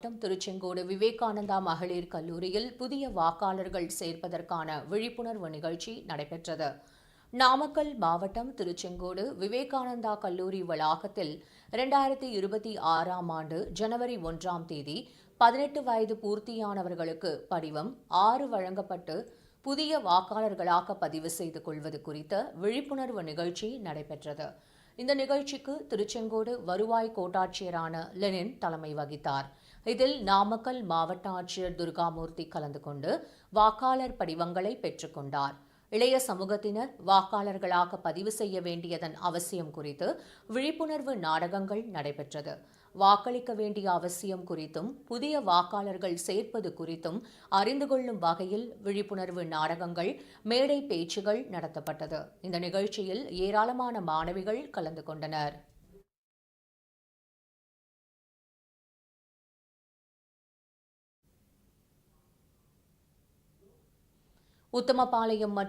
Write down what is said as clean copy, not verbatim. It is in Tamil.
திருச்செங்கோடு விவேகானந்தா மகளிர் கல்லூரியில் புதிய வாக்காளர்கள் சேர்ப்பதற்கான விழிப்புணர்வு நிகழ்ச்சி நடைபெற்றது. நாமக்கல் மாவட்டம் திருச்செங்கோடு விவேகானந்தா கல்லூரி வளாகத்தில் 2026ஆம் ஆண்டு ஜனவரி 1ஆம் தேதி 18 வயது பூர்த்தியானவர்களுக்கு படிவம் 6 வழங்கப்பட்டு புதிய வாக்காளர்களாக பதிவு செய்து கொள்வது குறித்த விழிப்புணர்வு நிகழ்ச்சி நடைபெற்றது. இந்த நிகழ்ச்சிக்கு திருச்செங்கோடு வருவாய் கோட்டாட்சியரான லெனின் தலைமை வகித்தார். இதில் நாமக்கல் மாவட்ட ஆட்சியர் துர்காமூர்த்தி கலந்து கொண்டு வாக்காளர் படிவங்களை பெற்றுக்கொண்டார். இளைய சமூகத்தினர் வாக்காளர்களாக பதிவு செய்ய வேண்டியதன் அவசியம் குறித்து விழிப்புணர்வு நாடகங்கள் நடைபெற்றது. வாக்களிக்க வேண்டிய அவசியம் குறித்தும் புதிய வாக்காளர்கள் சேர்ப்பது குறித்தும் அறிந்து கொள்ளும் வகையில் விழிப்புணர்வு நாடகங்கள், மேடை பேச்சுகள் நடத்தப்பட்டது. இந்த நிகழ்ச்சியில் ஏராளமான மாணவிகள் கலந்து கொண்டனர். உத்தமபாளையம் மற்றும்